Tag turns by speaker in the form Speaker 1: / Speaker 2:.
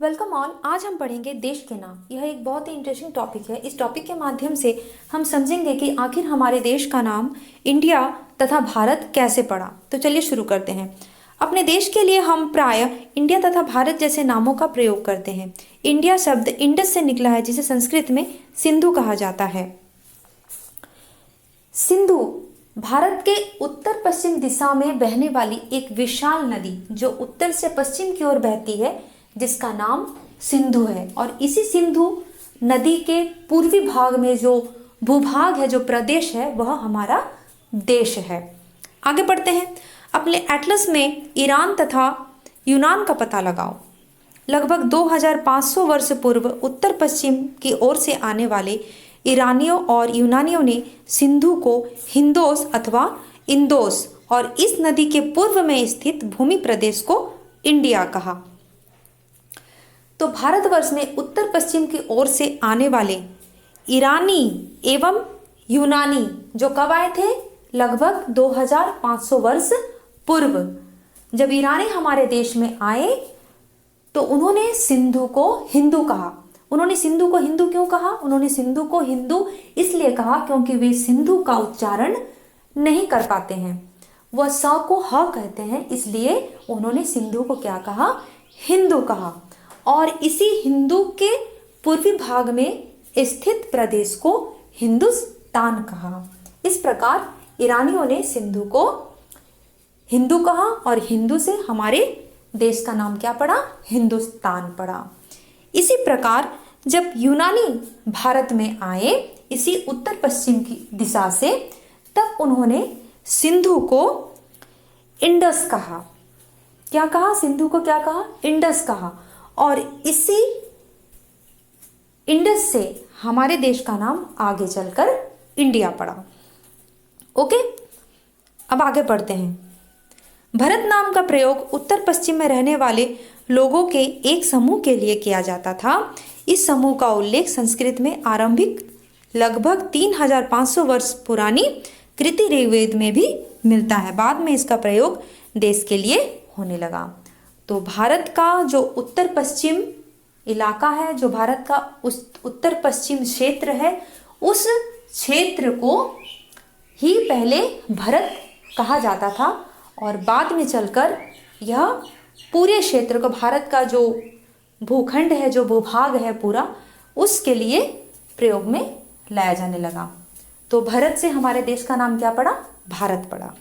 Speaker 1: Welcome all. आज हम पढ़ेंगे देश के नाम। यह एक बहुत ही इंटरेस्टिंग टॉपिक है। इस टॉपिक के माध्यम से हम समझेंगे कि आखिर हमारे देश का नाम इंडिया तथा भारत कैसे पड़ा। तो चलिए शुरू करते हैं। अपने देश के लिए हम प्रायः इंडिया तथा भारत जैसे नामों का प्रयोग करते हैं। इंडिया शब्द इंडस से निकला है, जिसे संस्कृत में सिंधु कहा जाता है। सिंधु भारत के उत्तर पश्चिम दिशा में बहने वाली एक विशाल नदी जो उत्तर से पश्चिम की ओर बहती है, जिसका नाम सिंधु है। और इसी सिंधु नदी के पूर्वी भाग में जो भूभाग है, जो प्रदेश है, वह हमारा देश है। आगे बढ़ते हैं। अपने एटलस में ईरान तथा यूनान का पता लगाओ। लगभग 2500 वर्ष पूर्व उत्तर पश्चिम की ओर से आने वाले ईरानियों और यूनानियों ने सिंधु को हिंदोस अथवा इंदोस और इस नदी के पूर्व में स्थित भूमि प्रदेश को इंडिया कहा। तो भारतवर्ष में उत्तर पश्चिम की ओर से आने वाले ईरानी एवं यूनानी जो कब आए थे? लगभग 2500 वर्ष पूर्व। जब ईरानी हमारे देश में आए तो उन्होंने सिंधु को हिंदू कहा। उन्होंने सिंधु को हिंदू क्यों कहा? उन्होंने सिंधु को हिंदू इसलिए कहा क्योंकि वे सिंधु का उच्चारण नहीं कर पाते हैं। वह स को ह कहते हैं, इसलिए उन्होंने सिंधु को क्या कहा? हिंदू कहा। और इसी हिंदू के पूर्वी भाग में स्थित प्रदेश को हिंदुस्तान कहा। इस प्रकार ईरानियों ने सिंधु को हिंदू कहा और हिंदू से हमारे देश का नाम क्या पड़ा? हिंदुस्तान पड़ा। इसी प्रकार जब यूनानी भारत में आए इसी उत्तर पश्चिम की दिशा से, तब उन्होंने सिंधु को इंडस कहा। क्या कहा? सिंधु को क्या कहा? इंडस कहा। और इसी इंडस से हमारे देश का नाम आगे चलकर इंडिया पड़ा। ओके, अब आगे बढ़ते हैं। भरत नाम का प्रयोग उत्तर पश्चिम में रहने वाले लोगों के एक समूह के लिए किया जाता था। इस समूह का उल्लेख संस्कृत में आरंभिक लगभग 3500 वर्ष पुरानी कृति ऋग्वेद में भी मिलता है। बाद में इसका प्रयोग देश के लिए होने लगा। तो भारत का जो उत्तर पश्चिम इलाका है, जो भारत का उस उत्तर पश्चिम क्षेत्र है, उस क्षेत्र को ही पहले भारत कहा जाता था और बाद में चलकर यह पूरे क्षेत्र को, भारत का जो भूखंड है, जो भूभाग है पूरा, उसके लिए प्रयोग में लाया जाने लगा। तो भारत से हमारे देश का नाम क्या पड़ा? भारत पड़ा।